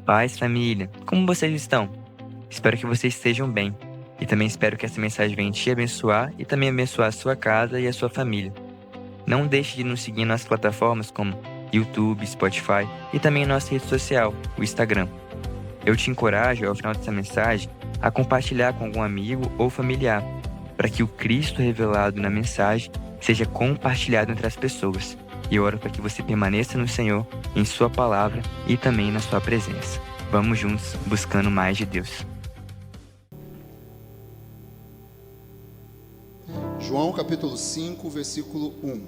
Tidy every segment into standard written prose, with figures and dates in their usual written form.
Paz, família, como vocês estão? Espero que vocês estejam bem. E também espero que essa mensagem venha te abençoar e também abençoar a sua casa e a sua família. Não deixe de nos seguir nas plataformas como YouTube, Spotify e também em nossa rede social, o Instagram. Eu te encorajo, ao final dessa mensagem, a compartilhar com algum amigo ou familiar, para que o Cristo revelado na mensagem seja compartilhado entre as pessoas. E eu oro para que você permaneça no Senhor, em Sua palavra e também na Sua presença. Vamos juntos buscando mais de Deus. João capítulo 5, versículo 1.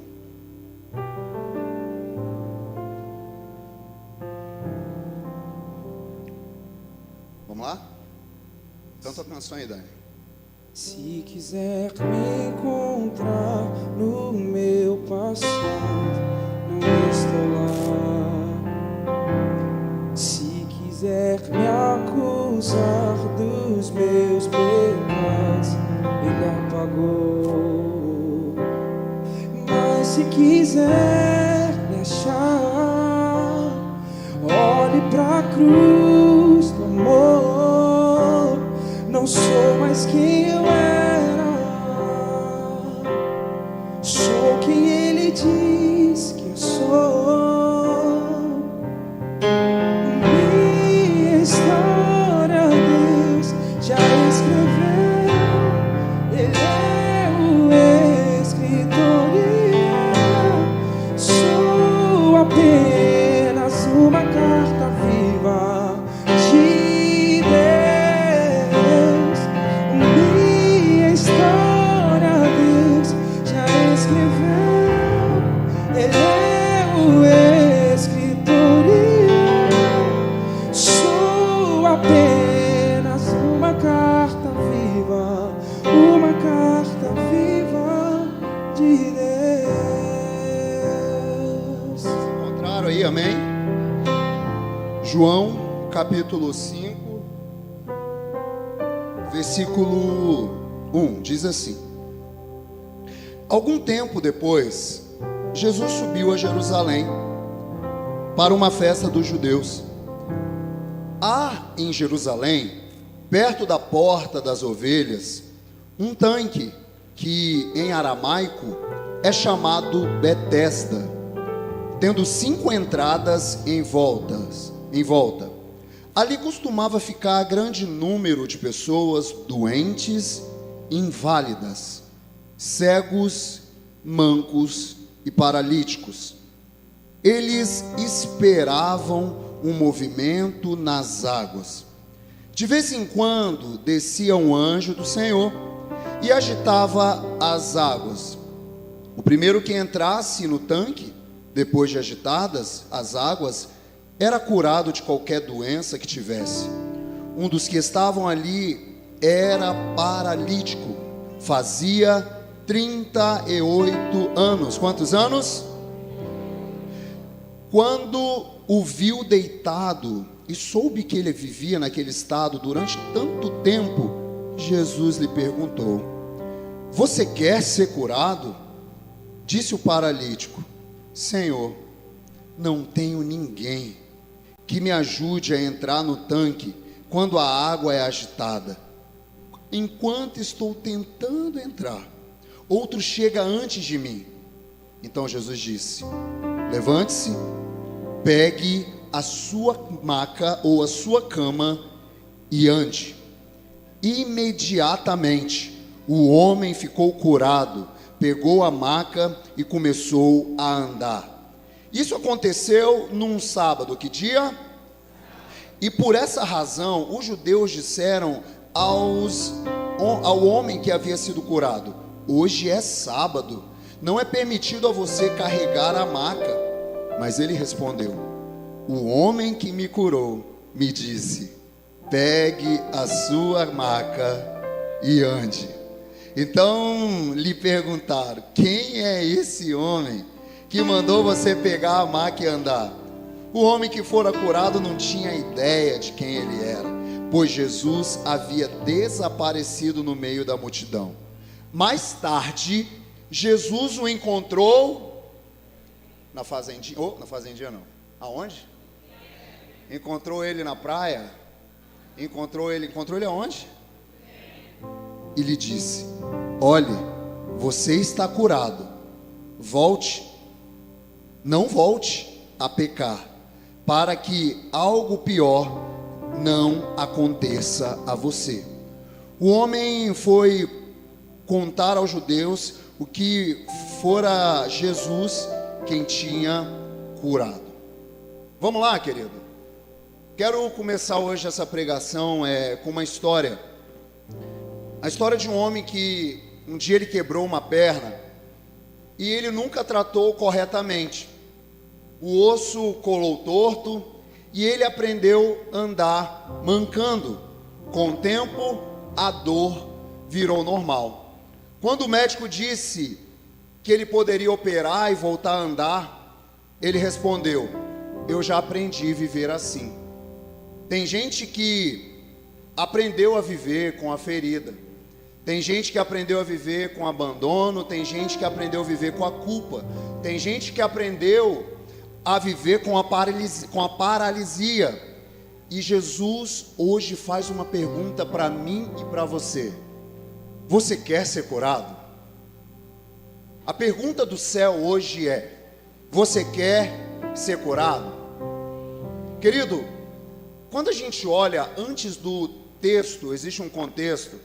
Vamos lá? Canta a canção aí, Dani. Se quiser me encontrar no meu passado, não estou lá. Se quiser me acusar dos meus pecados, Ele apagou. Mas se quiser me achar, olhe pra cruz do amor. Não sou mais quem eu era, sou quem Ele diz que eu sou. Minha história Deus já escreveu, Ele é o escritor e eu sou apenas uma carta viva de Deus. Minha história Deus já escreveu, Ele é o escritor e eu sou apenas uma carta viva de Deus. Encontraram aí, amém? João capítulo 5, versículo 1, diz assim: Algum tempo depois, Jesus subiu a Jerusalém para uma festa dos judeus. Há em Jerusalém, perto da porta das ovelhas, um tanque que em aramaico é chamado Betesda, tendo 5 entradas em volta. Ali costumava ficar grande número de pessoas doentes, inválidas, cegos, mancos e paralíticos. Eles esperavam um movimento nas águas. De vez em quando descia um anjo do Senhor e agitava as águas. O primeiro que entrasse no tanque, depois de agitadas as águas, era curado de qualquer doença que tivesse. Um dos que estavam ali era paralítico, fazia 38 anos. Quantos anos? Quando o viu deitado e soube que ele vivia naquele estado durante tanto tempo, Jesus lhe perguntou: Você quer ser curado? Disse o paralítico: Senhor, não tenho ninguém que me ajude a entrar no tanque quando a água é agitada. Enquanto estou tentando entrar, outro chega antes de mim. Então Jesus disse: Levante-se, pegue a sua maca ou a sua cama e ande. Imediatamente o homem ficou curado, pegou a maca e começou a andar. Isso aconteceu num sábado, que dia? E por essa razão os judeus disseram ao homem que havia sido curado: Hoje é sábado, não é permitido a você carregar a maca. Mas ele respondeu: O homem que me curou me disse: Pegue a sua maca e ande. Então lhe perguntaram: Quem é esse homem que mandou você pegar a maca e andar? O homem que fora curado não tinha ideia de quem ele era, pois Jesus havia desaparecido no meio da multidão. Mais tarde, Jesus o encontrou na fazendinha, na fazendinha não, aonde? encontrou ele na praia, encontrou ele aonde? E lhe disse: olhe, você está curado, não volte a pecar, para que algo pior não aconteça a você. O homem foi contar aos judeus o que fora Jesus quem tinha curado. Vamos lá, querido. Quero começar hoje essa pregação com uma história. A história de um homem que um dia ele quebrou uma perna e ele nunca tratou corretamente. O osso colou torto e ele aprendeu a andar mancando. Com o tempo, a dor virou normal. Quando o médico disse que ele poderia operar e voltar a andar, ele respondeu: eu já aprendi a viver assim. Tem gente que aprendeu a viver com a ferida. Tem gente que aprendeu a viver com abandono. Tem gente que aprendeu a viver com a culpa. Tem gente que aprendeu a viver com a paralisia. E Jesus hoje faz uma pergunta para mim e para você: você quer ser curado? A pergunta do céu hoje é: você quer ser curado? Querido, quando a gente olha antes do texto, existe um contexto.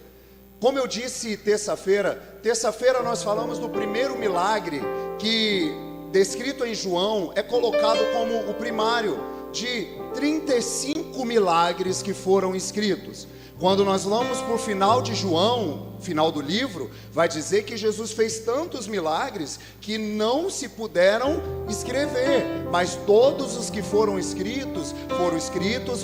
Como eu disse terça-feira nós falamos do primeiro milagre que, descrito em João, é colocado como o primário de 35 milagres que foram escritos. Quando nós vamos para o final de João, final do livro, vai dizer que Jesus fez tantos milagres que não se puderam escrever, mas todos os que foram escritos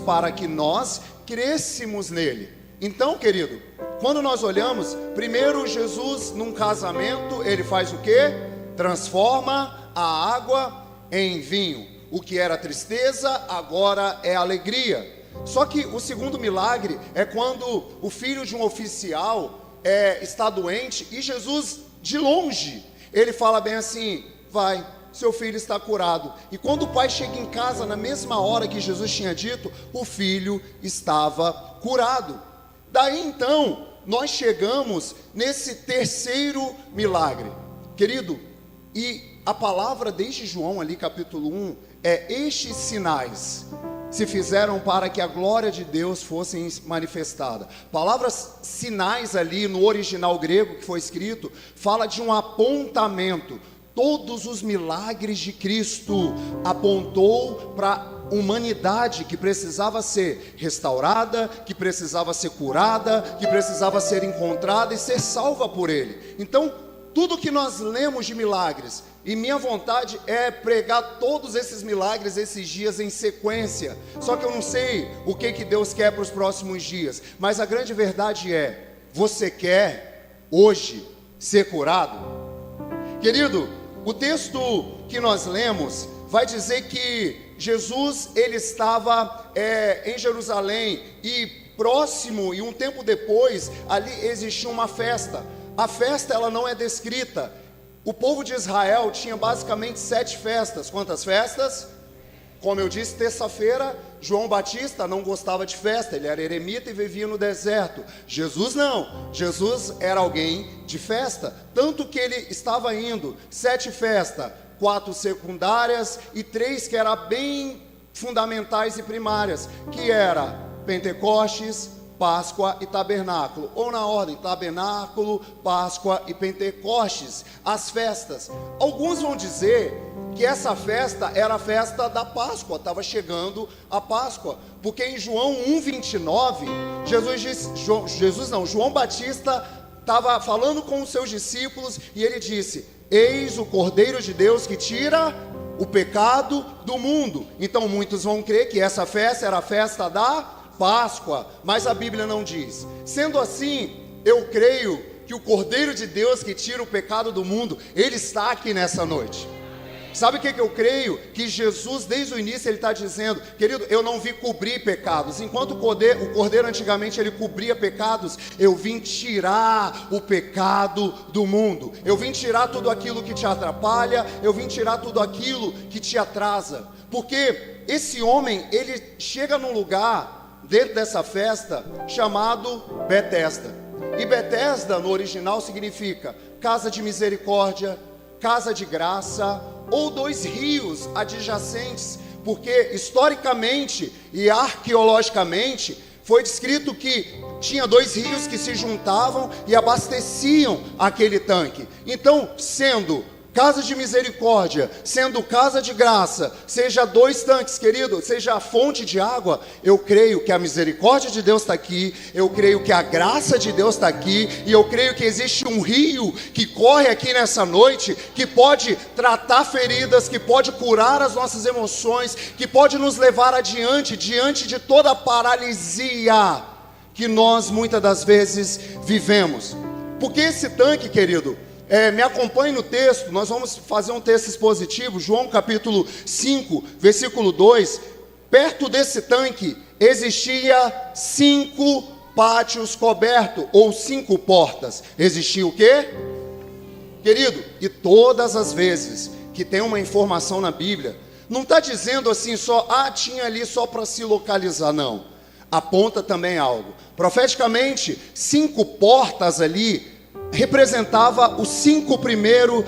para que nós crescêssemos nele. Então, querido, quando nós olhamos, primeiro Jesus num casamento, ele faz o quê? Transforma a água em vinho. O que era tristeza, agora é alegria. Só que o segundo milagre é quando o filho de um oficial está doente e Jesus, de longe, ele fala bem assim: vai, seu filho está curado. E quando o pai chega em casa, na mesma hora que Jesus tinha dito, o filho estava curado. Daí então, nós chegamos nesse terceiro milagre, querido, e a palavra desde João ali capítulo 1 estes sinais se fizeram para que a glória de Deus fosse manifestada. Palavras sinais ali no original grego que foi escrito, fala de um apontamento. Todos os milagres de Cristo apontou para a humanidade que precisava ser restaurada, que precisava ser curada, que precisava ser encontrada e ser salva por Ele. Então, tudo que nós lemos de milagres, e minha vontade é pregar todos esses milagres esses dias em sequência. Só que eu não sei o que Deus quer para os próximos dias, mas a grande verdade é: você quer hoje ser curado? Querido, o texto que nós lemos vai dizer que Jesus, ele estava em Jerusalém e próximo, e um tempo depois, ali existia uma festa. A festa, ela não é descrita. O povo de Israel tinha basicamente 7 festas. Quantas festas? Como eu disse terça-feira, João Batista não gostava de festa, ele era eremita e vivia no deserto. Jesus não, Jesus era alguém de festa, tanto que ele estava indo 7 festas, 4 secundárias e 3 que eram bem fundamentais e primárias, que era Pentecostes, Páscoa e Tabernáculo, ou na ordem, Tabernáculo, Páscoa e Pentecostes, as festas. Alguns vão dizer que essa festa era a festa da Páscoa, estava chegando a Páscoa, porque em João 1,29, João Batista estava falando com os seus discípulos e ele disse: eis o Cordeiro de Deus que tira o pecado do mundo. Então muitos vão crer que essa festa era a festa da Páscoa, mas a Bíblia não diz. Sendo assim, eu creio que o Cordeiro de Deus que tira o pecado do mundo, ele está aqui nessa noite. Sabe o que eu creio? Que Jesus, desde o início, ele está dizendo: querido, eu não vim cobrir pecados. Enquanto o cordeiro antigamente ele cobria pecados, eu vim tirar o pecado do mundo. Eu vim tirar tudo aquilo que te atrapalha, eu vim tirar tudo aquilo que te atrasa. Porque esse homem, ele chega num lugar, dentro dessa festa, chamado Betesda. E Betesda, no original, significa casa de misericórdia, casa de graça, ou dois rios adjacentes, porque historicamente e arqueologicamente foi descrito que tinha dois rios que se juntavam e abasteciam aquele tanque. Então, sendo casa de misericórdia, sendo casa de graça, seja dois tanques, querido, seja a fonte de água, eu creio que a misericórdia de Deus está aqui, eu creio que a graça de Deus está aqui, e eu creio que existe um rio que corre aqui nessa noite, que pode tratar feridas, que pode curar as nossas emoções, que pode nos levar adiante, diante de toda a paralisia que nós muitas das vezes vivemos. Porque esse tanque, querido, me acompanhe no texto, nós vamos fazer um texto expositivo, João capítulo 5, versículo 2. Perto desse tanque existia 5 pátios cobertos, ou 5 portas. Existia o quê? Querido, e todas as vezes que tem uma informação na Bíblia, não está dizendo assim só, tinha ali só para se localizar, não. Aponta também algo. Profeticamente, 5 portas ali representava os 5 primeiros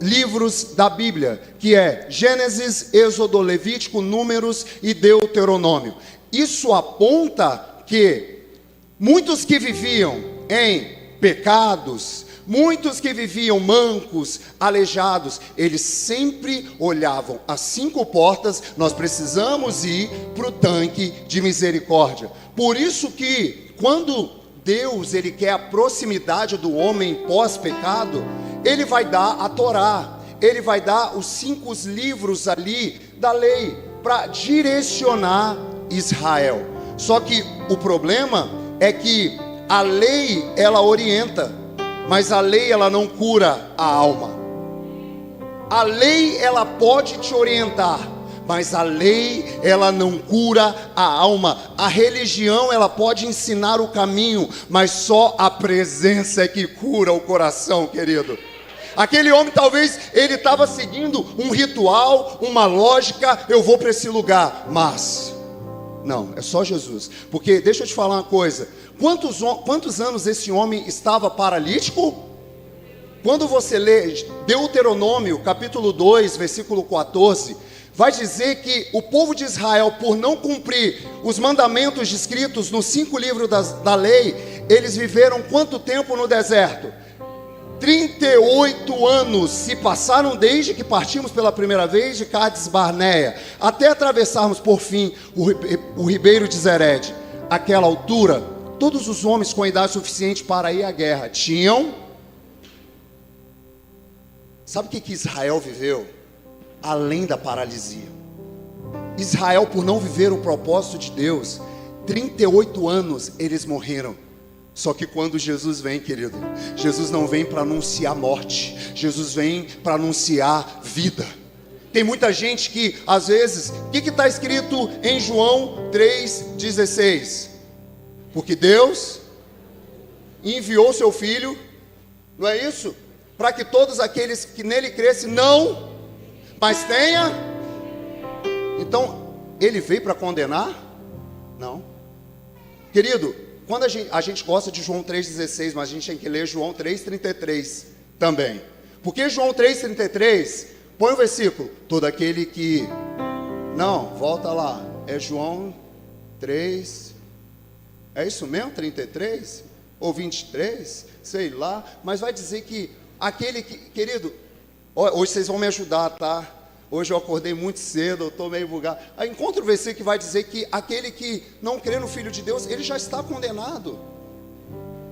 livros da Bíblia, que é Gênesis, Êxodo, Levítico, Números e Deuteronômio. Isso aponta que muitos que viviam em pecados, muitos que viviam mancos, aleijados, eles sempre olhavam as 5 portas. Nós precisamos ir para o tanque de misericórdia. Por isso que quando Deus, ele quer a proximidade do homem pós-pecado, ele vai dar a Torá, ele vai dar os 5 livros ali da lei, para direcionar Israel. Só que o problema é que a lei, ela orienta, mas a lei, ela não cura a alma. A lei, ela pode te orientar, mas a lei, ela não cura a alma. A religião, ela pode ensinar o caminho, mas só a presença é que cura o coração, querido. Aquele homem, talvez, ele estava seguindo um ritual, uma lógica, eu vou para esse lugar, mas não, é só Jesus. Porque, deixa eu te falar uma coisa, quantos anos esse homem estava paralítico? Quando você lê Deuteronômio, capítulo 2, versículo 14, vai dizer que o povo de Israel, por não cumprir os mandamentos descritos nos 5 livros da lei, eles viveram quanto tempo no deserto? 38 anos se passaram desde que partimos pela primeira vez de Cades Barneia, até atravessarmos por fim o ribeiro de Zered. Aquela altura, todos os homens com idade suficiente para ir à guerra tinham. Sabe o que Israel viveu? Além da paralisia, Israel, por não viver o propósito de Deus, 38 anos eles morreram. Só que quando Jesus vem, querido, Jesus não vem para anunciar morte, Jesus vem para anunciar vida. Tem muita gente que, às vezes, o que está escrito em João 3,16? Porque Deus enviou seu Filho, não é isso? Para que todos aqueles que nele crescem não, mas tenha. Então, ele veio para condenar? Não. Querido, quando a gente gosta de João 3,16, mas a gente tem que ler João 3,33 também. Porque João 3,33, põe o versículo, todo aquele que... Não, volta lá, é João 3, é isso mesmo, 33? Ou 23? Sei lá, mas vai dizer que aquele que... Querido, hoje vocês vão me ajudar, tá? Hoje eu acordei muito cedo, eu estou meio bugado. Aí encontra o versículo que vai dizer que aquele que não crê no Filho de Deus, ele já está condenado.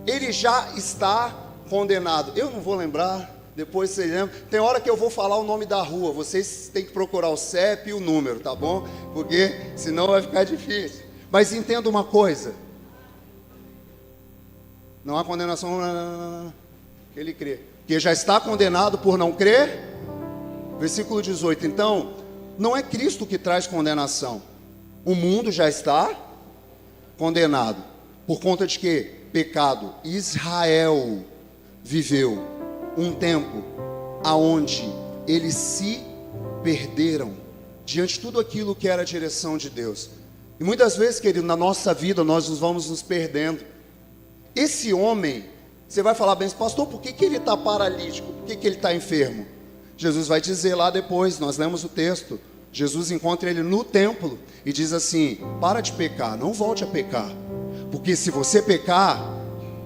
Ele já está condenado. Eu não vou lembrar, depois vocês lembram. Tem hora que eu vou falar o nome da rua, vocês têm que procurar o CEP e o número, tá bom? Porque senão vai ficar difícil. Mas entenda uma coisa. Não há condenação que ele crê. Que já está condenado por não crer. Versículo 18. Então, não é Cristo que traz condenação. O mundo já está condenado. Por conta de quê? Pecado. Israel viveu um tempo aonde eles se perderam diante de tudo aquilo que era a direção de Deus. E muitas vezes, querido, na nossa vida nós vamos nos perdendo. Esse homem, você vai falar bem, pastor, por que ele está paralítico? Por que ele está enfermo? Jesus vai dizer lá depois, nós lemos o texto. Jesus encontra ele no templo e diz assim: para de pecar, não volte a pecar, porque se você pecar,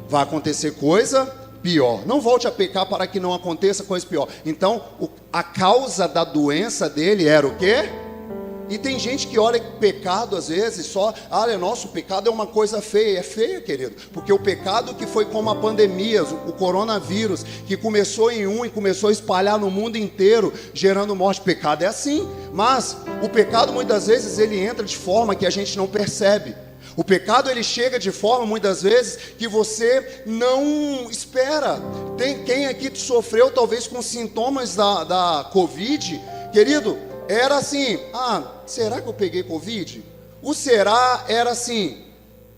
vai acontecer coisa pior. Não volte a pecar para que não aconteça coisa pior. Então, a causa da doença dele era o quê? E tem gente que olha pecado às vezes só, nossa, o pecado é uma coisa feia. É feia, querido, porque o pecado que foi como a pandemia, o coronavírus, que começou em e começou a espalhar no mundo inteiro, gerando morte. Pecado é assim, mas o pecado muitas vezes ele entra de forma que a gente não percebe. O pecado ele chega de forma muitas vezes que você não espera. Tem quem aqui sofreu talvez com sintomas da Covid, querido, era assim: será que eu peguei Covid? O será era assim,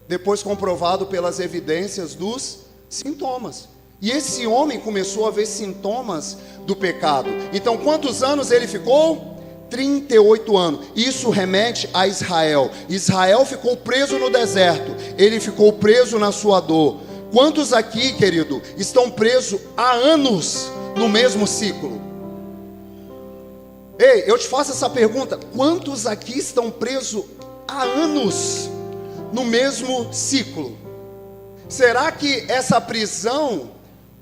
depois comprovado pelas evidências dos sintomas. E esse homem começou a ver sintomas do pecado. Então quantos anos ele ficou? 38 anos. Isso remete a Israel. Israel ficou preso no deserto. Ele ficou preso na sua dor. Quantos aqui, querido, estão presos há anos no mesmo ciclo? Ei, eu te faço essa pergunta: quantos aqui estão presos há anos no mesmo ciclo? Será que essa prisão,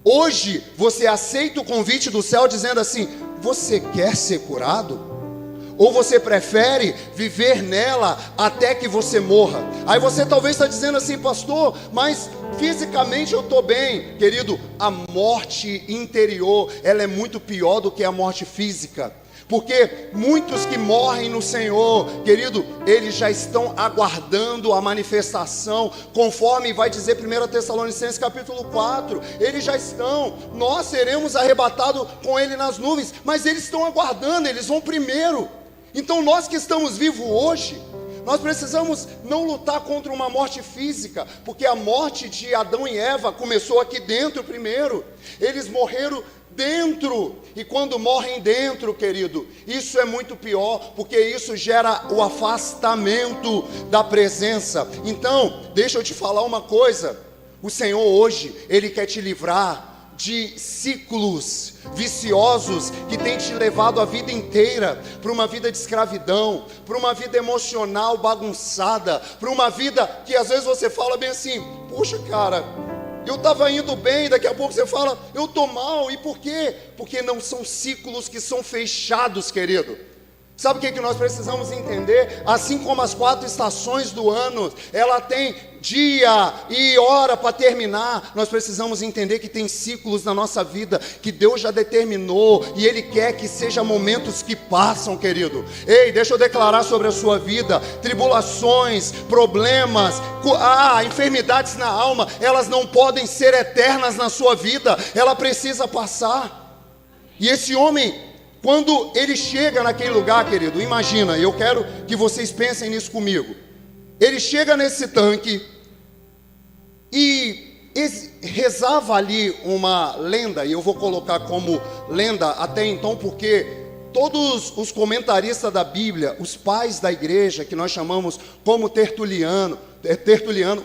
hoje, você aceita o convite do céu dizendo assim: você quer ser curado? Ou você prefere viver nela até que você morra? Aí você talvez está dizendo assim: pastor, mas fisicamente eu estou bem. Querido, a morte interior, ela é muito pior do que a morte física. Porque muitos que morrem no Senhor, querido, eles já estão aguardando a manifestação, conforme vai dizer 1 Tessalonicenses capítulo 4, eles já estão, nós seremos arrebatados com ele nas nuvens, mas eles estão aguardando, eles vão primeiro. Então nós que estamos vivos hoje, nós precisamos não lutar contra uma morte física, porque a morte de Adão e Eva começou aqui dentro primeiro, eles morreram dentro, e quando morrem dentro, querido, isso é muito pior, porque isso gera o afastamento da presença. Então, deixa eu te falar uma coisa, o Senhor hoje, Ele quer te livrar de ciclos viciosos que tem te levado a vida inteira para uma vida de escravidão, para uma vida emocional bagunçada, para uma vida que às vezes você fala bem assim: puxa, cara, eu estava indo bem, daqui a pouco você fala, eu estou mal. E por quê? Porque não são ciclos que são fechados, querido. Sabe o que nós precisamos entender? Assim como as 4 estações do ano, ela tem dia e hora para terminar, nós precisamos entender que tem ciclos na nossa vida, que Deus já determinou, e Ele quer que sejam momentos que passam, querido. Ei, deixa eu declarar sobre a sua vida: tribulações, problemas, enfermidades na alma, elas não podem ser eternas na sua vida, ela precisa passar. E esse homem, quando ele chega naquele lugar, querido, imagina, eu quero que vocês pensem nisso comigo. Ele chega nesse tanque e rezava ali uma lenda, e eu vou colocar como lenda até então, porque todos os comentaristas da Bíblia, os pais da igreja, que nós chamamos como Tertuliano,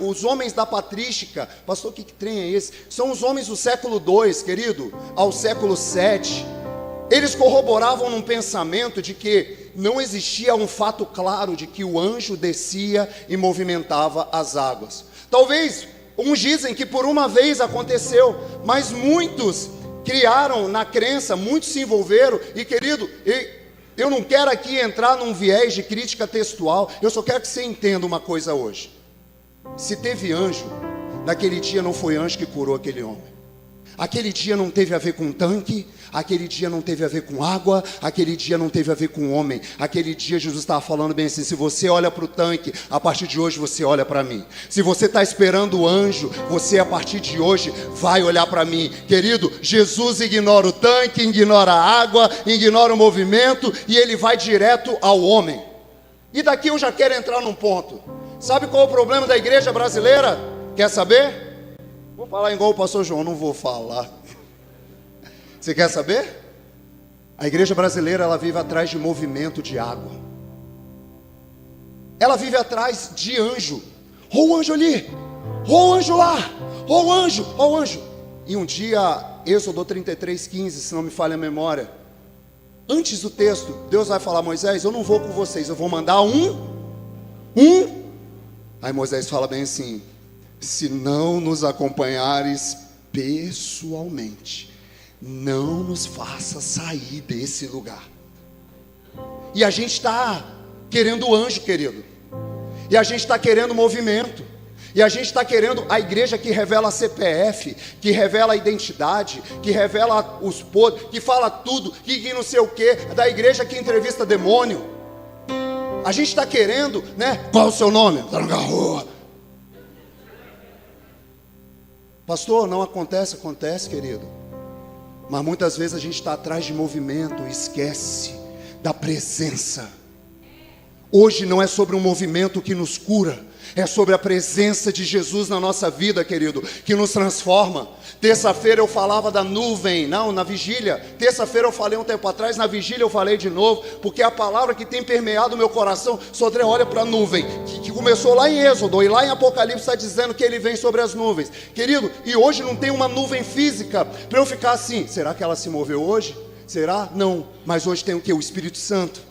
os homens da patrística, pastor, que trem é esse? São os homens do século II, querido, ao século VII. Eles corroboravam num pensamento de que não existia um fato claro de que o anjo descia e movimentava as águas. Talvez, uns dizem que por uma vez aconteceu, mas muitos criaram na crença, muitos se envolveram. E querido, eu não quero aqui entrar num viés de crítica textual, eu só quero que você entenda uma coisa hoje. Se teve anjo, naquele dia não foi anjo que curou aquele homem. Aquele dia não teve a ver com tanque, aquele dia não teve a ver com água, aquele dia não teve a ver com homem. Aquele dia Jesus estava falando bem assim: se você olha para o tanque, a partir de hoje você olha para mim. Se você está esperando o anjo, você a partir de hoje vai olhar para mim. Querido, Jesus ignora o tanque, ignora a água, ignora o movimento e ele vai direto ao homem. E daqui eu já quero entrar num ponto. Sabe qual é o problema da igreja brasileira? Quer saber? Vou falar igual o pastor João, não vou falar. Você quer saber? A igreja brasileira, ela vive atrás de movimento de água. Ela vive atrás de anjo. Ó o anjo ali, ó o anjo lá, ó o anjo, ó o anjo. E um dia, Êxodo 33:15, se não me falha a memória, antes do texto, Deus vai falar: Moisés, eu não vou com vocês, eu vou mandar um. Aí Moisés fala bem assim: se não nos acompanhares pessoalmente, não nos faça sair desse lugar. E a gente está querendo anjo, querido. E a gente está querendo movimento. E a gente está querendo a igreja que revela CPF, que revela a identidade, que revela os podres, que fala tudo, que não sei o que, da igreja que entrevista demônio. A gente está querendo, né? Qual é o seu nome? Está na rua. Pastor, não acontece, querido. Mas muitas vezes a gente está atrás de movimento e esquece da presença. Hoje não é sobre um movimento que nos cura, é sobre a presença de Jesus na nossa vida, querido, que nos transforma. Terça-feira eu falava da nuvem, não, na vigília. Terça-feira eu falei um tempo atrás, na vigília eu falei de novo, porque é a palavra que tem permeado o meu coração. Sodré, olha para a nuvem, que começou lá em Êxodo, e lá em Apocalipse está dizendo que ele vem sobre as nuvens. Querido, e hoje não tem uma nuvem física para eu ficar assim: será que ela se moveu hoje? Será? Não, mas hoje tem o que? O Espírito Santo.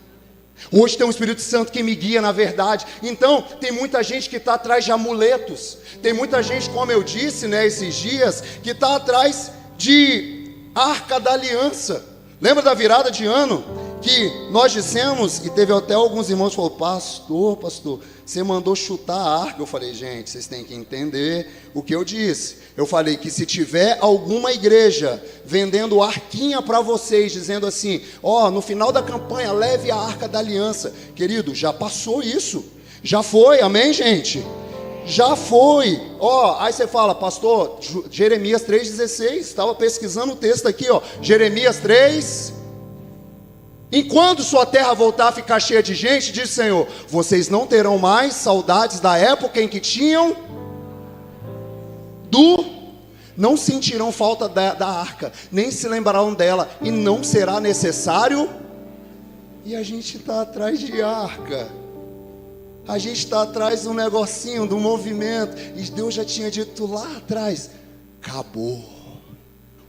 Hoje tem um Espírito Santo que me guia na verdade. Então tem muita gente que está atrás de amuletos. Tem muita gente, como eu disse, né, esses dias, que está atrás de Arca da Aliança. Lembra da virada de ano? Que nós dissemos, e teve até alguns irmãos que falaram: pastor, você mandou chutar a arca. Eu falei: gente, vocês têm que entender o que eu disse. Eu falei que se tiver alguma igreja vendendo arquinha para vocês, dizendo assim: no final da campanha leve a Arca da Aliança. Querido, já passou isso. Já foi, amém, gente? Já foi. Aí você fala: pastor, Jeremias 3,16, estava pesquisando o texto aqui, Jeremias 3. Enquanto sua terra voltar a ficar cheia de gente, diz o Senhor, vocês não terão mais saudades da época em que tinham não sentirão falta da arca, nem se lembrarão dela, e não será necessário. E a gente está atrás de arca, a gente está atrás de um negocinho, de um movimento, e Deus já tinha dito lá atrás: acabou.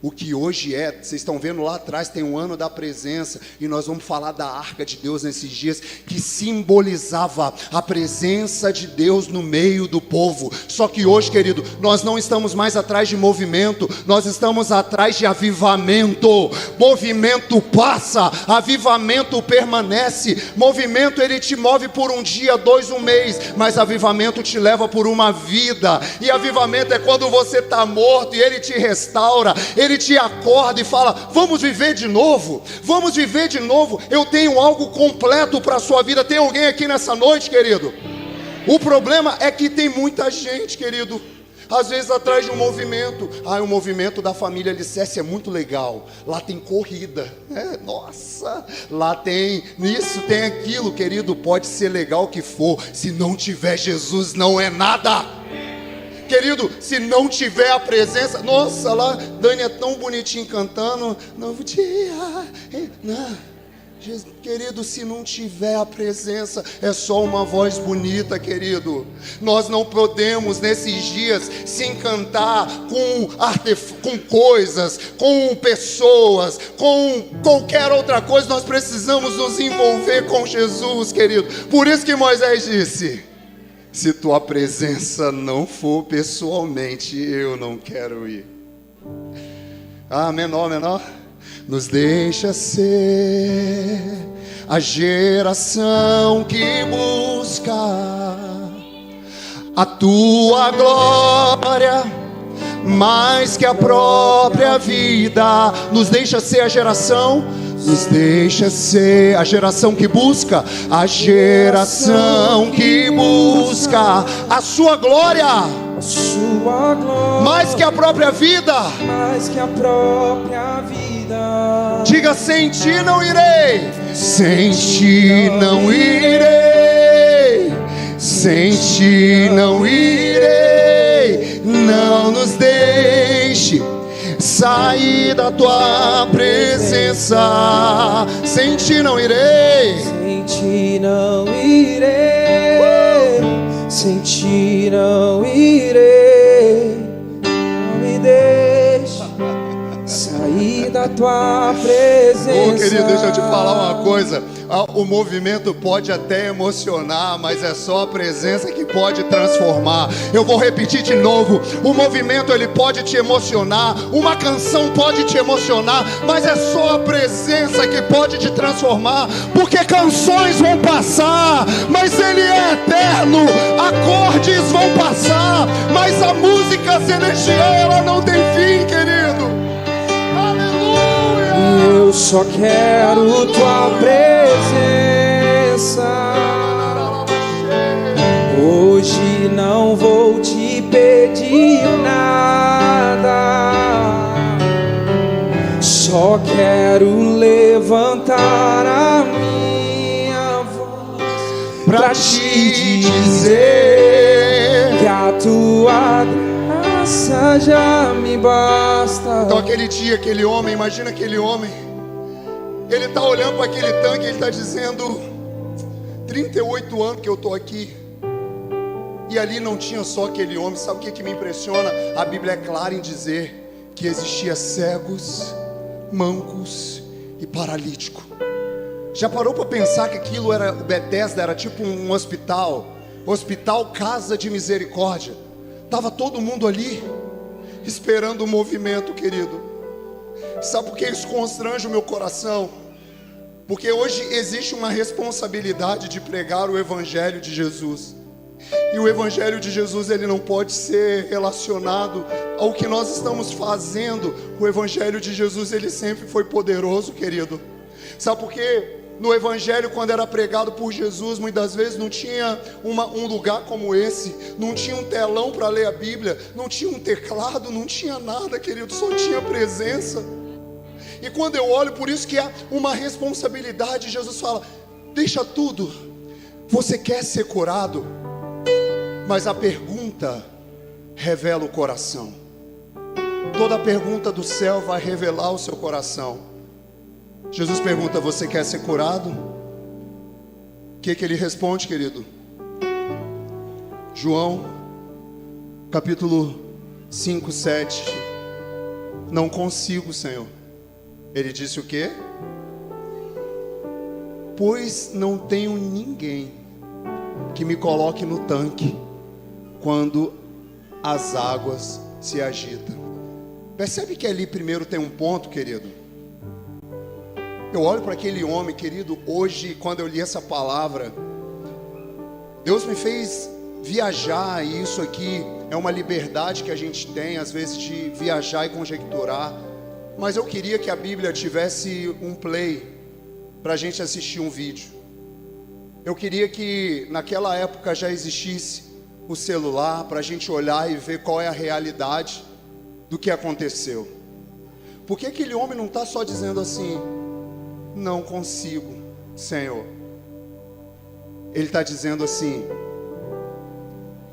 O que hoje vocês estão vendo lá atrás, tem um ano da presença, e nós vamos falar da arca de Deus nesses dias, que simbolizava a presença de Deus no meio do povo. Só que hoje, querido, nós não estamos mais atrás de movimento, nós estamos atrás de avivamento. Movimento passa, avivamento permanece. Movimento, ele te move por um dia, 2, um mês, mas avivamento te leva por uma vida. E avivamento é quando você está morto e ele te restaura, ele te acorda e fala: vamos viver de novo, vamos viver de novo. Eu tenho algo completo para a sua vida. Tem alguém aqui nessa noite, querido? O problema é que tem muita gente, querido, às vezes atrás de um movimento. O movimento da família Alicerce é muito legal. Lá tem corrida, nossa, lá tem isso, tem aquilo, querido. Pode ser legal o que for, se não tiver Jesus não é nada. Querido, se não tiver a presença, nossa, lá Dani é tão bonitinho cantando, novo dia, querido, se não tiver a presença, é só uma voz bonita, querido. Nós não podemos nesses dias se encantar com coisas, com pessoas, com qualquer outra coisa. Nós precisamos nos envolver com Jesus, querido. Por isso que Moisés disse: se tua presença não for pessoalmente, eu não quero ir. Menor. Nos deixa ser a geração que busca a tua glória, mais que a própria vida. Nos deixa ser a geração, nos deixa ser a geração que busca, a geração que busca a sua glória, sua glória, mais que a própria vida. mais que a própria vida. Diga: sem ti não irei, sem ti não irei, sem ti não irei. Não nos deixe sair da tua presença. Sem ti não irei, Sem ti não irei, sem ti não irei. Não me deixe sair da tua presença. Ô querido, deixa eu te falar uma coisa. O movimento pode até emocionar, mas é só a presença que pode transformar. Eu vou repetir de novo. O movimento ele pode te emocionar, uma canção pode te emocionar, mas é só a presença que pode te transformar. Porque canções vão passar, mas ele é eterno. Acordes vão passar, mas a música celestial ela não tem fim, querido. Eu só quero tua presença. Hoje não vou te pedir nada, só quero levantar a minha voz pra te dizer que a tua graça já me basta. Então aquele dia, aquele homem, imagina aquele homem, ele está olhando para aquele tanque, ele está dizendo: 38 anos que eu estou aqui. E ali não tinha só aquele homem. Sabe o que me impressiona? A Bíblia é clara em dizer que existia cegos, mancos e paralítico. Já parou para pensar que aquilo era, o Betesda era tipo um hospital Casa de Misericórdia. Estava todo mundo ali esperando o movimento, querido. Sabe por que isso constrange o meu coração? Porque hoje existe uma responsabilidade de pregar o Evangelho de Jesus. E o Evangelho de Jesus ele não pode ser relacionado ao que nós estamos fazendo. O Evangelho de Jesus ele sempre foi poderoso, querido. Sabe por quê? No Evangelho, quando era pregado por Jesus, muitas vezes não tinha um lugar como esse, não tinha um telão para ler a Bíblia, não tinha um teclado, não tinha nada, querido, só tinha presença. E quando eu olho, por isso que há uma responsabilidade, Jesus fala: deixa tudo, você quer ser curado? Mas a pergunta revela o coração. Toda pergunta do céu vai revelar o seu coração. Jesus pergunta: você quer ser curado? O que ele responde, querido? João, capítulo 5, 7. Não consigo, Senhor. Ele disse o quê? Pois não tenho ninguém que me coloque no tanque quando as águas se agitam. Percebe que ali primeiro tem um ponto, querido. Eu olho para aquele homem, querido, hoje, quando eu li essa palavra, Deus me fez viajar, e isso aqui é uma liberdade que a gente tem, às vezes, de viajar e conjecturar. Mas eu queria que a Bíblia tivesse um play para a gente assistir um vídeo. Eu queria que naquela época já existisse o celular para a gente olhar e ver qual é a realidade do que aconteceu. Porque aquele homem não está só dizendo assim: não consigo, Senhor. Ele está dizendo assim: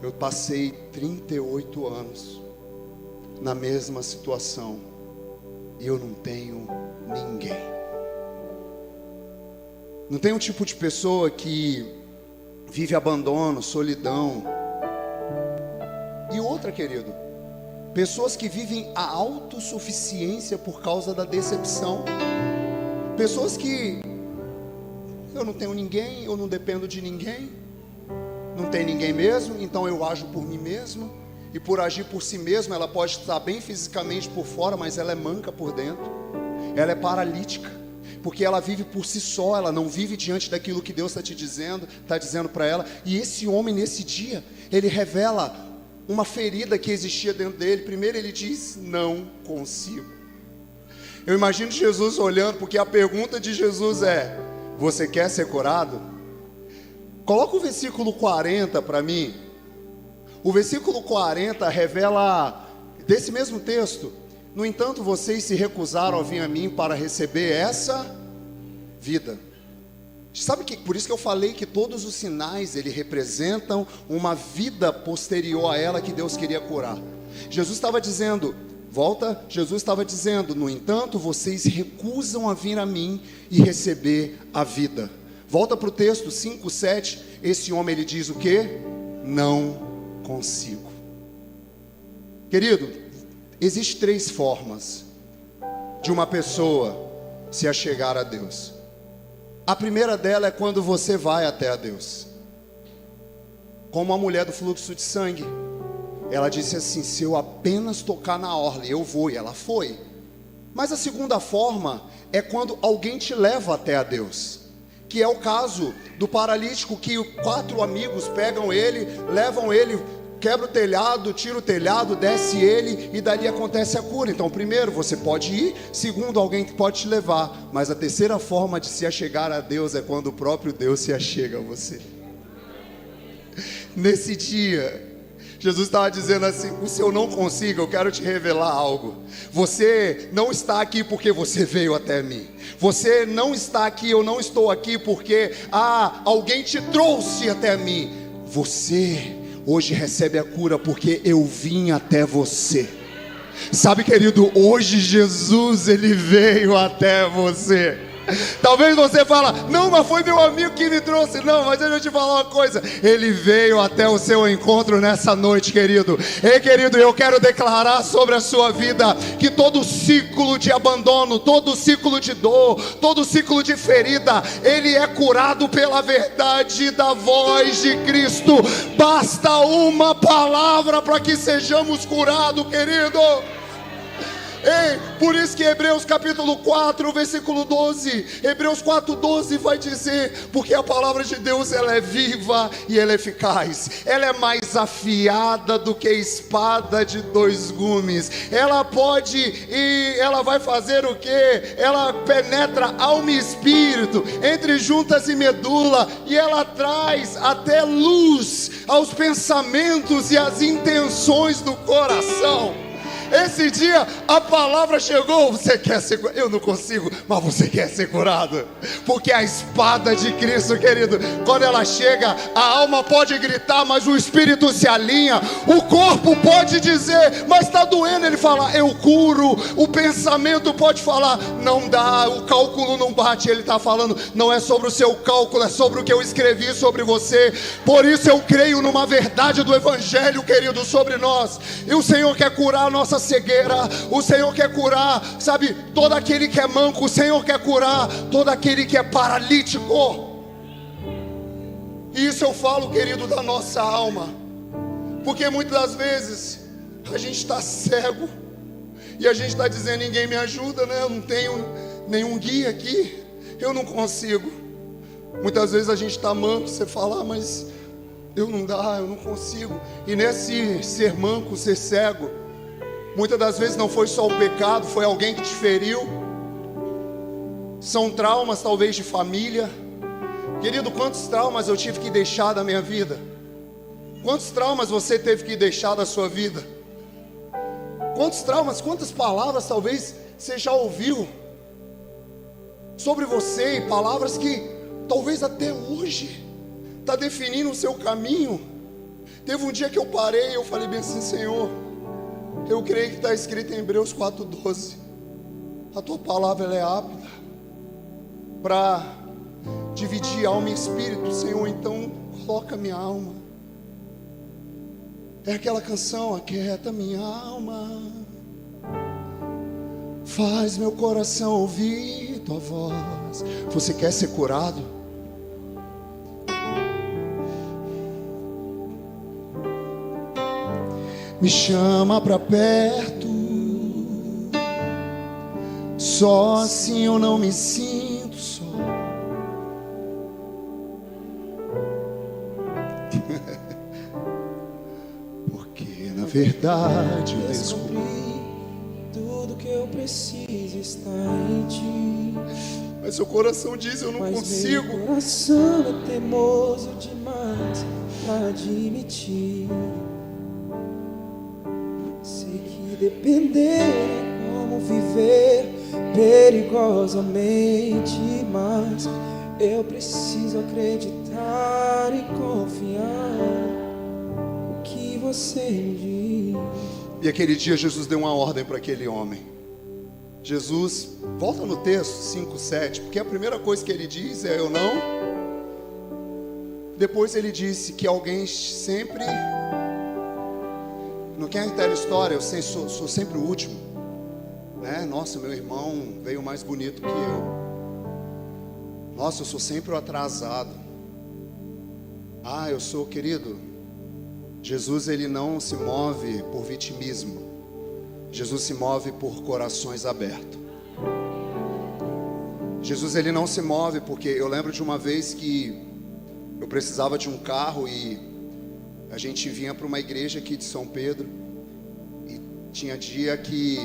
eu passei 38 anos na mesma situação e eu não tenho ninguém. Não tem um tipo de pessoa que vive abandono, solidão. E outra, querido, pessoas que vivem a autossuficiência por causa da decepção. Pessoas que eu não tenho ninguém, eu não dependo de ninguém, não tem ninguém mesmo, então eu ajo por mim mesmo. E por agir por si mesma, ela pode estar bem fisicamente por fora, mas ela é manca por dentro. Ela é paralítica, porque ela vive por si só, ela não vive diante daquilo que Deus está te dizendo, está dizendo para ela. E esse homem nesse dia, ele revela uma ferida que existia dentro dele. Primeiro ele diz: não consigo. Eu imagino Jesus olhando, porque a pergunta de Jesus é: você quer ser curado? Coloca o versículo 40 para mim. O versículo 40 revela, desse mesmo texto: no entanto, vocês se recusaram a vir a mim para receber essa vida. Sabe que por isso que eu falei que todos os sinais eles representam uma vida posterior a ela que Deus queria curar. Jesus estava dizendo, Jesus estava dizendo: no entanto, vocês recusam a vir a mim e receber a vida. Volta para o texto 5:7. Esse homem ele diz o quê? Não consigo. Querido, existem 3 formas de uma pessoa se achegar a Deus. A primeira dela é quando você vai até a Deus. Como a mulher do fluxo de sangue. Ela disse assim: se eu apenas tocar na orla, eu vou. E ela foi. Mas a segunda forma é quando alguém te leva até a Deus. Que é o caso do paralítico, que 4 amigos pegam ele, levam ele, quebra o telhado, tira o telhado, desce ele, e dali acontece a cura. Então, primeiro, você pode ir. Segundo, alguém que pode te levar. Mas a terceira forma de se achegar a Deus é quando o próprio Deus se achega a você. Nesse dia, Jesus estava dizendo assim: se eu não consigo, eu quero te revelar algo. Você não está aqui porque você veio até mim. Você não está aqui, eu não estou aqui porque alguém te trouxe até mim. Você hoje recebe a cura porque eu vim até você. Sabe, querido, hoje Jesus ele veio até você. Talvez você fala: não, mas foi meu amigo que me trouxe. Não, mas deixa eu te falar uma coisa: ele veio até o seu encontro nessa noite, querido. Ei, querido, eu quero declarar sobre a sua vida que todo ciclo de abandono, todo ciclo de dor, todo ciclo de ferida, ele é curado pela verdade da voz de Cristo. Basta uma palavra para que sejamos curados, querido. Ei, por isso que Hebreus capítulo 4, versículo 12, Hebreus 4:12 vai dizer: porque a palavra de Deus ela é viva e ela é eficaz, ela é mais afiada do que espada de 2 gumes, ela pode e ela vai fazer o quê? Ela penetra alma e espírito, entre juntas e medula, e ela traz até luz aos pensamentos e às intenções do coração. Esse dia a palavra chegou. Você quer ser curado? Eu não consigo, mas você quer ser curado? Porque a espada de Cristo, querido, quando ela chega, a alma pode gritar, mas o espírito se alinha. O corpo pode dizer: mas está doendo. Ele fala: eu curo. O pensamento pode falar: não dá, o cálculo não bate. Ele está falando: não é sobre o seu cálculo, é sobre o que eu escrevi sobre você. Por isso eu creio numa verdade do Evangelho, querido, sobre nós. E o Senhor quer curar a nossa cegueira. O Senhor quer curar, sabe, todo aquele que é manco. O Senhor quer curar todo aquele que é paralítico. E isso eu falo, querido, da nossa alma, porque muitas das vezes a gente está cego e a gente está dizendo: ninguém me ajuda, né? Eu não tenho nenhum guia aqui, eu não consigo. Muitas vezes a gente está manco, você fala: mas eu não dá, eu não consigo. E nesse ser manco, ser cego, muitas das vezes não foi só o pecado, foi alguém que te feriu. São traumas talvez de família. Querido, quantos traumas eu tive que deixar da minha vida? Quantos traumas você teve que deixar da sua vida? Quantos traumas, quantas palavras talvez você já ouviu sobre você, e palavras que talvez até hoje está definindo o seu caminho. Teve um dia que eu parei e eu falei bem assim: Senhor, eu creio que está escrito em Hebreus 4:12, a tua palavra ela é apta para dividir alma e espírito. Senhor, então coloca minha alma. É aquela canção: aquieta minha alma, faz meu coração ouvir tua voz. Você quer ser curado? Me chama pra perto, só assim eu não me sinto só. Porque verdade eu descobri. Tudo que eu preciso está em ti. Mas seu coração diz: eu não consigo. Meu coração é teimoso demais para admitir. Sei que depender é como viver perigosamente, mas eu preciso acreditar e confiar no que você me diz. E aquele dia Jesus deu uma ordem para aquele homem. Jesus, volta no texto 5:7, porque a primeira coisa que ele diz é: eu não. Depois ele disse que alguém sempre, não quer entrar na história, eu sou sempre o último, né? Nossa, meu irmão veio mais bonito que eu. Nossa, eu sou sempre o atrasado. Eu sou, querido. Jesus, ele não se move por vitimismo. Jesus se move por corações abertos. Jesus, ele não se move porque eu lembro de uma vez que eu precisava de um carro e a gente vinha para uma igreja aqui de São Pedro e tinha dia que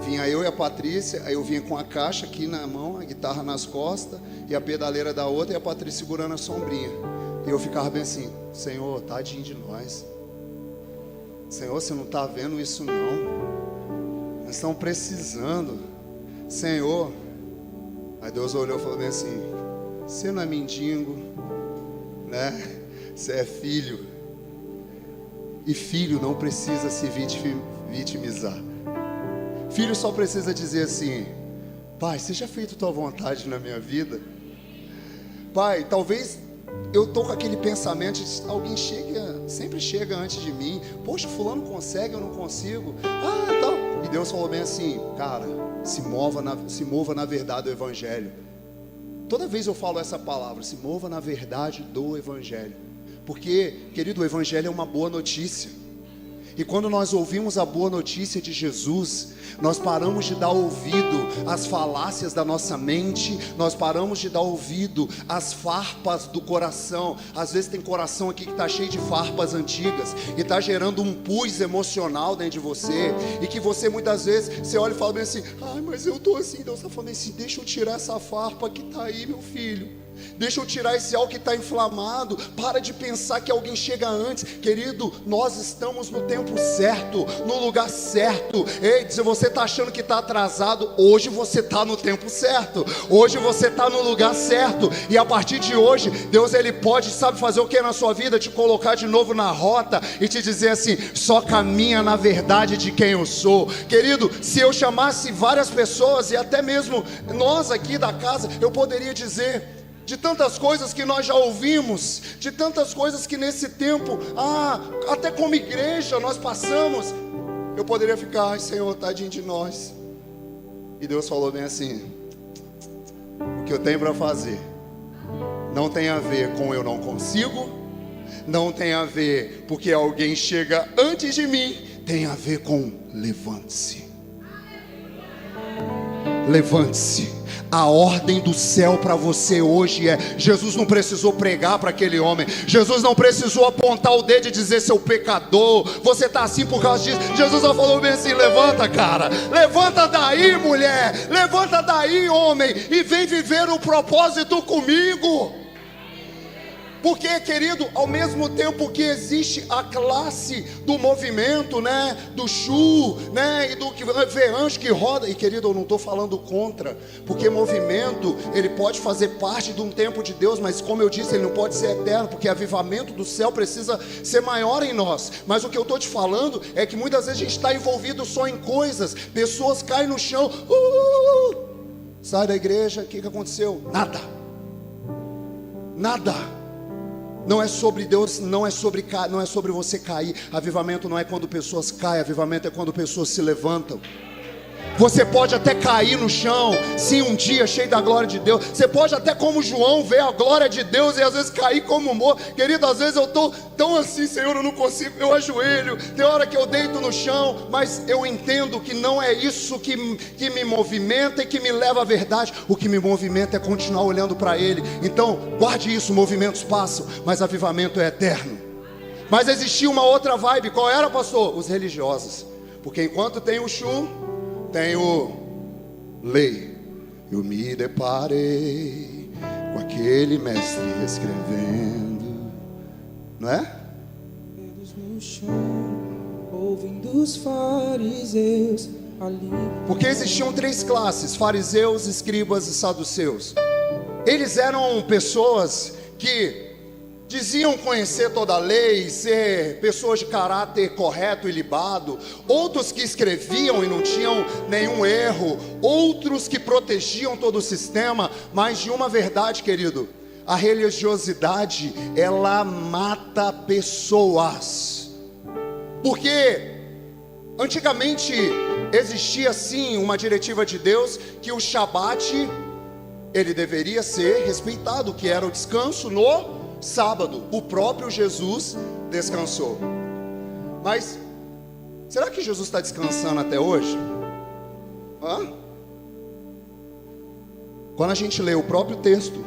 vinha eu e a Patrícia, aí eu vinha com a caixa aqui na mão, a guitarra nas costas e a pedaleira da outra e a Patrícia segurando a sombrinha. E eu ficava bem assim: Senhor, tadinho de nós. Senhor, você não está vendo isso não. Nós estamos precisando. Senhor. Aí Deus olhou e falou bem assim: você não é mendigo, né? Você é filho. E filho não precisa se vitimizar. Filho só precisa dizer assim: Pai, seja feito tua vontade na minha vida. Pai, talvez eu estou com aquele pensamento de alguém sempre chega antes de mim. Poxa, fulano consegue, eu não consigo. Tal. E Deus falou bem assim: cara, se mova na verdade do Evangelho. Toda vez eu falo essa palavra: se mova na verdade do Evangelho. Porque, querido, o Evangelho é uma boa notícia. E quando nós ouvimos a boa notícia de Jesus, nós paramos de dar ouvido às falácias da nossa mente, nós paramos de dar ouvido às farpas do coração. Às vezes tem coração aqui que está cheio de farpas antigas e está gerando um pus emocional dentro de você, e que você muitas vezes, você olha e fala bem assim: mas eu estou assim. Deus está falando assim: deixa eu tirar essa farpa que está aí, meu filho. Deixa eu tirar esse álcool que está inflamado. Para de pensar que alguém chega antes. Querido, nós estamos no tempo certo, no lugar certo. Ei, se você está achando que está atrasado, hoje você está no tempo certo. Hoje você está no lugar certo. E a partir de hoje, Deus, ele pode, sabe fazer o que na sua vida? Te colocar de novo na rota e te dizer assim: só caminha na verdade de quem eu sou. Querido, se eu chamasse várias pessoas, e até mesmo nós aqui da casa, eu poderia dizer de tantas coisas que nós já ouvimos, de tantas coisas que nesse tempo, até como igreja nós passamos. Eu poderia ficar: ai, Senhor, tadinho de nós. E Deus falou bem assim: o que eu tenho para fazer não tem a ver com eu não consigo, não tem a ver porque alguém chega antes de mim, tem a ver com levante-se. Levante-se. A ordem do céu para você hoje é: Jesus não precisou pregar para aquele homem, Jesus não precisou apontar o dedo e dizer: seu pecador, você está assim por causa disso. Jesus só falou bem assim: levanta, cara, levanta daí, mulher, levanta daí, homem, e vem viver o propósito comigo. Porque, querido, ao mesmo tempo que existe a classe do movimento, né, do chu, né, e do que vê anjo que roda, e querido, eu não estou falando contra, porque movimento, ele pode fazer parte de um tempo de Deus, mas como eu disse, ele não pode ser eterno, porque o avivamento do céu precisa ser maior em nós. Mas o que eu estou te falando é que muitas vezes a gente está envolvido só em coisas, pessoas caem no chão, sai da igreja, o que aconteceu? Nada. Não é sobre Deus, não é sobre você cair. Avivamento não é quando pessoas caem, avivamento é quando pessoas se levantam. Você pode até cair no chão, sim, um dia cheio da glória de Deus. Você pode até, como João, ver a glória de Deus e às vezes cair como morto. Querido, às vezes eu estou tão assim: Senhor, eu não consigo, eu ajoelho. Tem hora que eu deito no chão, mas eu entendo que não é isso que me movimenta e que me leva à verdade. O que me movimenta é continuar olhando para Ele. Então, guarde isso: movimentos passam, mas avivamento é eterno. Mas existia uma outra vibe. Qual era, pastor? Os religiosos. Porque enquanto tem o chu, tem o lei. Eu me deparei com aquele mestre escrevendo. Não é? Dedos no chão, ouvindo os fariseus ali. Porque existiam 3 classes: fariseus, escribas e saduceus. Eles eram pessoas que diziam conhecer toda a lei, ser pessoas de caráter correto e libado. Outros que escreviam e não tinham nenhum erro. Outros que protegiam todo o sistema. Mas de uma verdade, querido: a religiosidade, ela mata pessoas. Porque antigamente existia sim uma diretiva de Deus que o Shabat, ele deveria ser respeitado, que era o descanso no sábado. O próprio Jesus descansou. Mas será que Jesus está descansando até hoje? Quando a gente lê o próprio texto,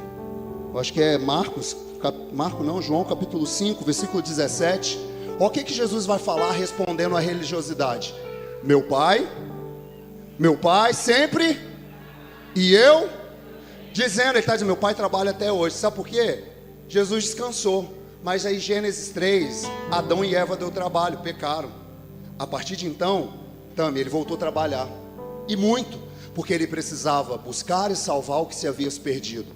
eu acho que é João capítulo 5, versículo 17. Olha o que Jesus vai falar respondendo à religiosidade: meu pai sempre, e eu dizendo, ele está dizendo, meu pai trabalha até hoje. Sabe por quê? Jesus descansou. Mas aí Gênesis 3, Adão e Eva deu trabalho, pecaram. A partir de então, também ele voltou a trabalhar. E muito, porque ele precisava buscar e salvar o que se havia perdido.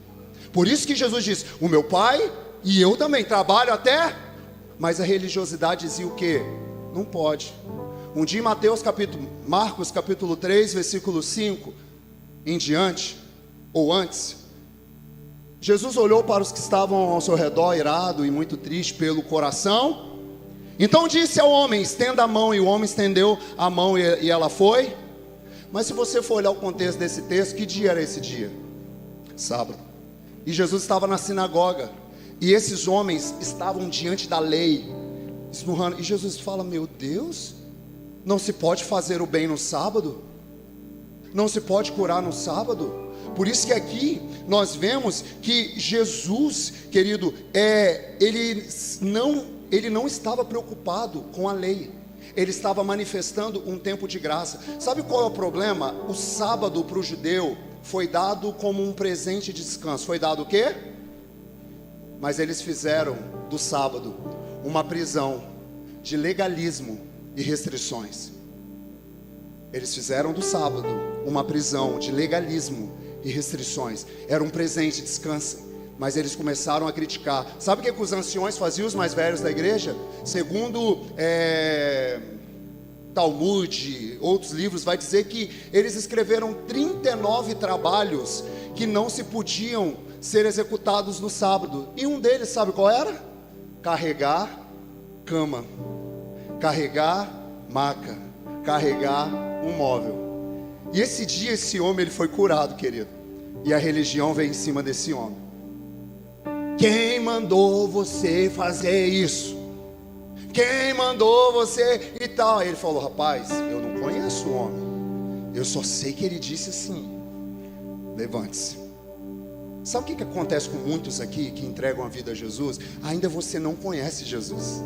Por isso que Jesus disse, o meu pai e eu também trabalho até. Mas a religiosidade dizia o quê? Não pode. Um dia em Marcos capítulo 3, versículo 5 em diante, ou antes, Jesus olhou para os que estavam ao seu redor, irado e muito triste pelo coração. Então disse ao homem, estenda a mão, e o homem estendeu a mão e ela foi. Mas se você for olhar o contexto desse texto, que dia era esse dia? Sábado. E Jesus estava na sinagoga, e esses homens estavam diante da lei, esmurrando. E Jesus fala, meu Deus, não se pode fazer o bem no sábado? Não se pode curar no sábado? Por isso que aqui nós vemos que Jesus, querido, ele não estava preocupado com a lei. Ele estava manifestando um tempo de graça. Sabe qual é o problema? O sábado para o judeu foi dado como um presente de descanso. Foi dado o quê? Mas eles fizeram do sábado uma prisão de legalismo e restrições. Eles fizeram do sábado uma prisão de legalismo e restrições. Era um presente, descansa. Mas eles começaram a criticar. Sabe o que os anciões faziam, os mais velhos da igreja? Segundo Talmud, outros livros, vai dizer que eles escreveram 39 trabalhos que não se podiam ser executados no sábado. E um deles, sabe qual era? Carregar cama, carregar maca, carregar um móvel. E esse dia esse homem ele foi curado, querido. E a religião veio em cima desse homem. Quem mandou você fazer isso? Quem mandou você e tal? Aí ele falou, rapaz, eu não conheço o homem. Eu só sei que ele disse assim. Levante-se. Sabe o que acontece com muitos aqui que entregam a vida a Jesus? Ainda você não conhece Jesus.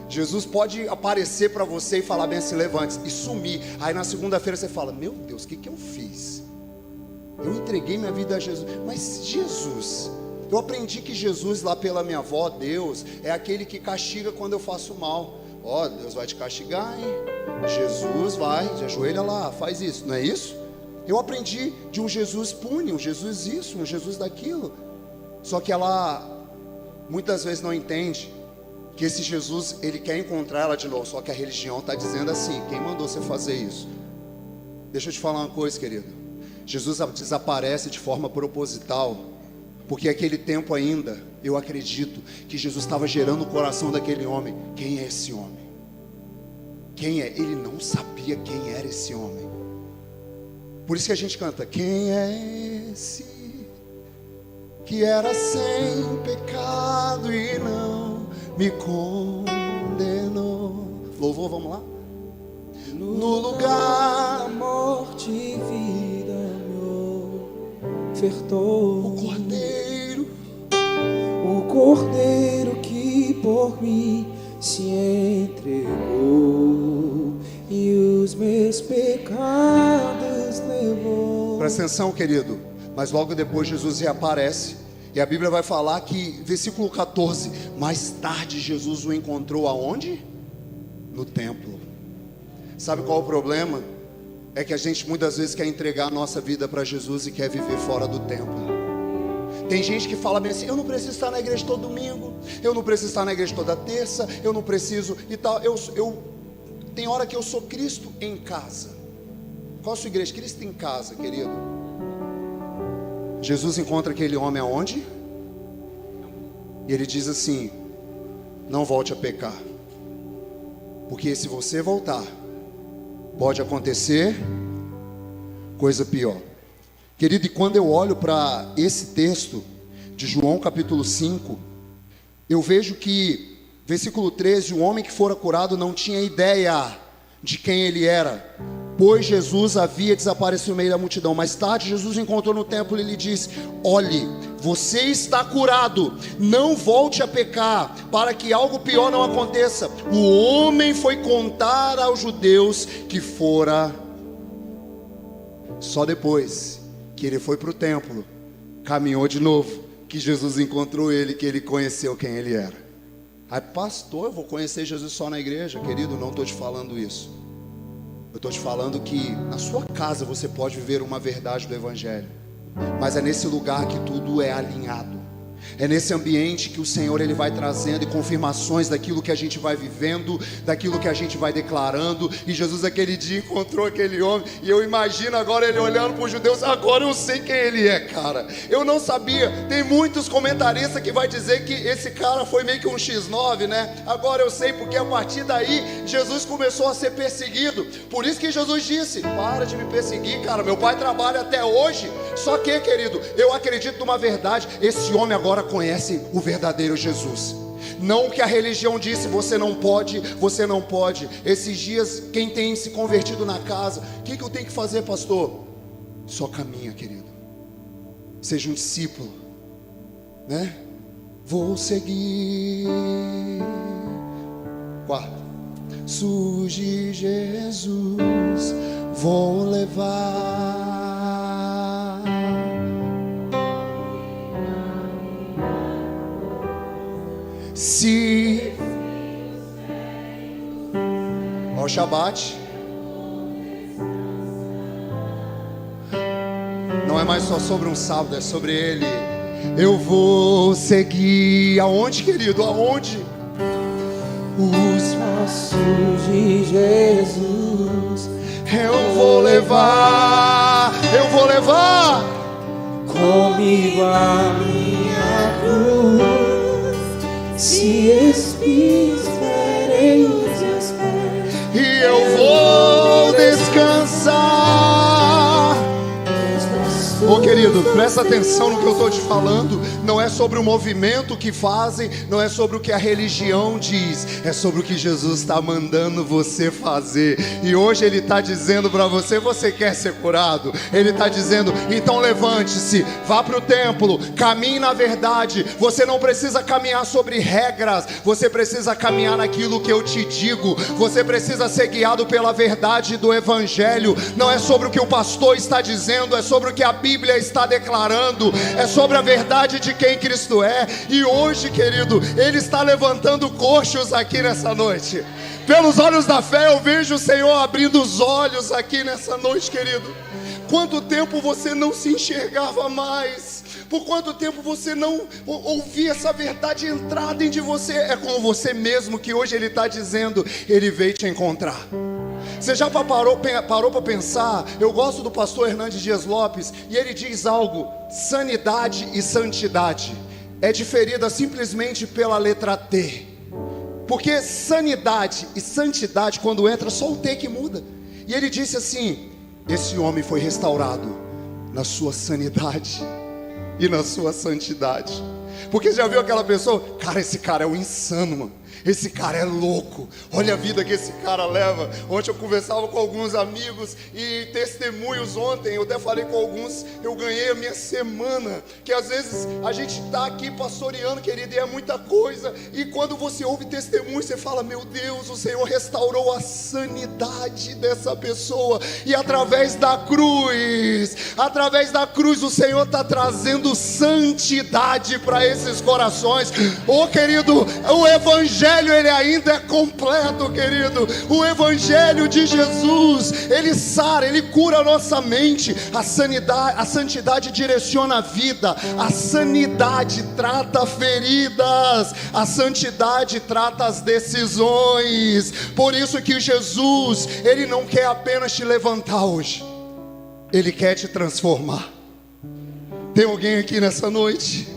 Jesus pode aparecer para você e falar bem assim, levante-se, e sumir. Aí na segunda-feira você fala, meu Deus, o que eu fiz? Eu entreguei minha vida a Jesus. Mas Jesus, eu aprendi que Jesus, lá pela minha avó, Deus, é aquele que castiga quando eu faço mal. Ó, Deus vai te castigar, hein? Jesus vai, ajoelha lá, faz isso, não é isso? Eu aprendi de um Jesus pune, um Jesus isso, um Jesus daquilo. Só que ela muitas vezes não entende que esse Jesus, ele quer encontrar ela de novo. Só que a religião está dizendo assim, quem mandou você fazer isso? Deixa eu te falar uma coisa, querido. Jesus desaparece de forma proposital, porque aquele tempo ainda, eu acredito que Jesus estava gerando o coração daquele homem. Quem é esse homem? Quem é? Ele não sabia quem era esse homem. Por isso que a gente canta, quem é esse que era sem pecado e não me condenou? Louvor, vamos lá? No lugar da morte e vida me ofertou o cordeiro que por mim se entregou e os meus pecados levou. Presta atenção, querido. Mas logo depois Jesus reaparece. E a Bíblia vai falar que, versículo 14, mais tarde Jesus o encontrou aonde? No templo. Sabe qual é o problema? É que a gente muitas vezes quer entregar a nossa vida para Jesus e quer viver fora do templo. Tem gente que fala bem assim: eu não preciso estar na igreja todo domingo, eu não preciso estar na igreja toda terça, eu não preciso e tal. Tem hora que eu sou Cristo em casa. Qual a sua igreja? Cristo em casa, querido. Jesus encontra aquele homem aonde? E ele diz assim: não volte a pecar, porque se você voltar, pode acontecer coisa pior. Querido, e quando eu olho para esse texto de João capítulo 5, eu vejo que, versículo 13, o homem que fora curado não tinha ideia de quem ele era, pois Jesus havia desaparecido no meio da multidão. Mais tarde Jesus encontrou no templo e lhe disse: olhe, você está curado, não volte a pecar, para que algo pior não aconteça. O homem foi contar aos judeus que fora. Só depois que ele foi para o templo, caminhou de novo, que Jesus encontrou ele, que ele conheceu quem ele era. Aí, pastor, eu vou conhecer Jesus só na igreja? Querido, não estou te falando isso. Eu estou te falando que na sua casa você pode viver uma verdade do Evangelho, mas é nesse lugar que tudo é alinhado. É nesse ambiente que o Senhor ele vai trazendo confirmações daquilo que a gente vai vivendo, daquilo que a gente vai declarando. E Jesus aquele dia encontrou aquele homem, e eu imagino agora ele olhando para os judeus: agora eu sei quem ele é, cara. Eu não sabia. Tem muitos comentaristas que vai dizer que esse cara foi meio que um X9, né? Agora eu sei, porque a partir daí Jesus começou a ser perseguido. Por isso que Jesus disse: para de me perseguir, cara, meu pai trabalha até hoje. Só que, querido, eu acredito numa verdade: esse homem agora conhece o verdadeiro Jesus. Não o que a religião disse: você não pode, você não pode. Esses dias, quem tem se convertido na casa, o que eu tenho que fazer, pastor? Só caminha, querido. Seja um discípulo, né? Vou seguir. Quarto, surge Jesus, vou levar. Se ao Shabat não é mais só sobre um sábado, é sobre ele. Eu vou seguir aonde, querido? Aonde? Os passos de Jesus Eu vou levar comigo a minha cruz. Se esperei os meus pés, e eu vou descansar. Ô querido, presta atenção no que eu estou te falando. Não é sobre o movimento que fazem, não é sobre o que a religião diz, é sobre o que Jesus está mandando você fazer. E hoje Ele está dizendo para você: você quer ser curado? Ele está dizendo: então levante-se, vá para o templo, caminhe na verdade. Você não precisa caminhar sobre regras, você precisa caminhar naquilo que eu te digo. Você precisa ser guiado pela verdade do Evangelho. Não é sobre o que o pastor está dizendo, é sobre o que a Bíblia está declarando, é sobre a verdade de quem Cristo é. E hoje, querido, Ele está levantando coxos aqui nessa noite. Pelos olhos da fé eu vejo o Senhor abrindo os olhos aqui nessa noite, querido. Quanto tempo você não se enxergava mais? Por quanto tempo você não ouvia essa verdade entrar dentro de você? É com você mesmo que hoje Ele está dizendo: Ele veio te encontrar. Você já parou para pensar? Eu gosto do pastor Hernandes Dias Lopes, e ele diz algo: sanidade e santidade é diferida simplesmente pela letra T. Porque sanidade e santidade, quando entra, só o T que muda. E ele disse assim: esse homem foi restaurado na sua sanidade e na sua santidade. Porque já viu aquela pessoa: cara, esse cara é um insano, mano. Esse cara é louco, olha a vida que esse cara leva. Ontem eu conversava com alguns amigos e testemunhos ontem, eu até falei com alguns, eu ganhei a minha semana. Que às vezes a gente está aqui pastoreando, querido, e é muita coisa. E quando você ouve testemunho, você fala, meu Deus, o Senhor restaurou a sanidade dessa pessoa. E através da cruz o Senhor está trazendo santidade para esses corações. Oh, querido, o Evangelho ele ainda é completo, querido. O Evangelho de Jesus, ele sara, ele cura a nossa mente. A santidade direciona a vida. A sanidade trata feridas. A santidade trata as decisões. Por isso que Jesus, ele não quer apenas te levantar hoje, ele quer te transformar. Tem alguém aqui nessa noite?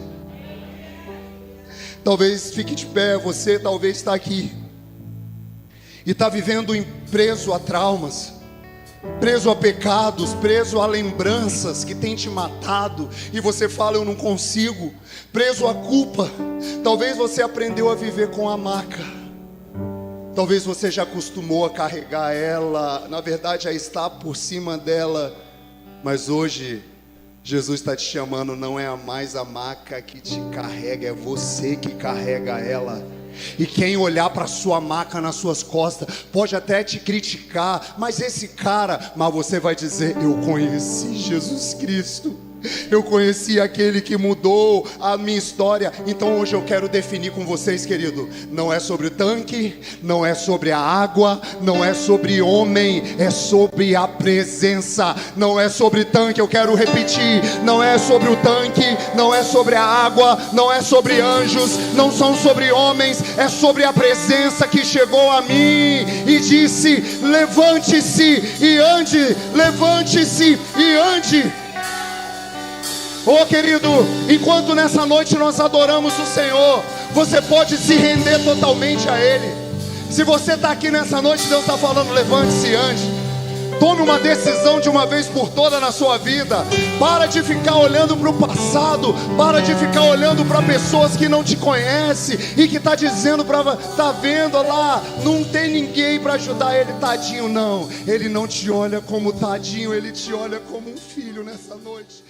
Talvez fique de pé, você talvez está aqui e está vivendo preso a traumas, preso a pecados, preso a lembranças que tem te matado, e você fala, eu não consigo, preso a culpa. Talvez você aprendeu a viver com a maca, talvez você já acostumou a carregar ela, na verdade já está por cima dela, mas hoje Jesus está te chamando, não é mais a maca que te carrega, é você que carrega ela. E quem olhar para a sua maca nas suas costas, pode até te criticar, mas você vai dizer, eu conheci Jesus Cristo. Eu conheci aquele que mudou a minha história. Então hoje eu quero definir com vocês, querido, não é sobre o tanque, não é sobre a água, não é sobre homem, é sobre a presença. Não é sobre tanque, eu quero repetir, não é sobre o tanque, não é sobre a água, não é sobre anjos, não são sobre homens, é sobre a presença que chegou a mim e disse, levante-se e ande, levante-se e ande. Oh, querido, enquanto nessa noite nós adoramos o Senhor, você pode se render totalmente a Ele. Se você está aqui nessa noite, Deus está falando, levante-se e ande. Tome uma decisão de uma vez por toda na sua vida. Para de ficar olhando para o passado. Para de ficar olhando para pessoas que não te conhecem e que está dizendo está vendo lá, não tem ninguém para ajudar ele, tadinho. Não, Ele não te olha como tadinho, Ele te olha como um filho nessa noite.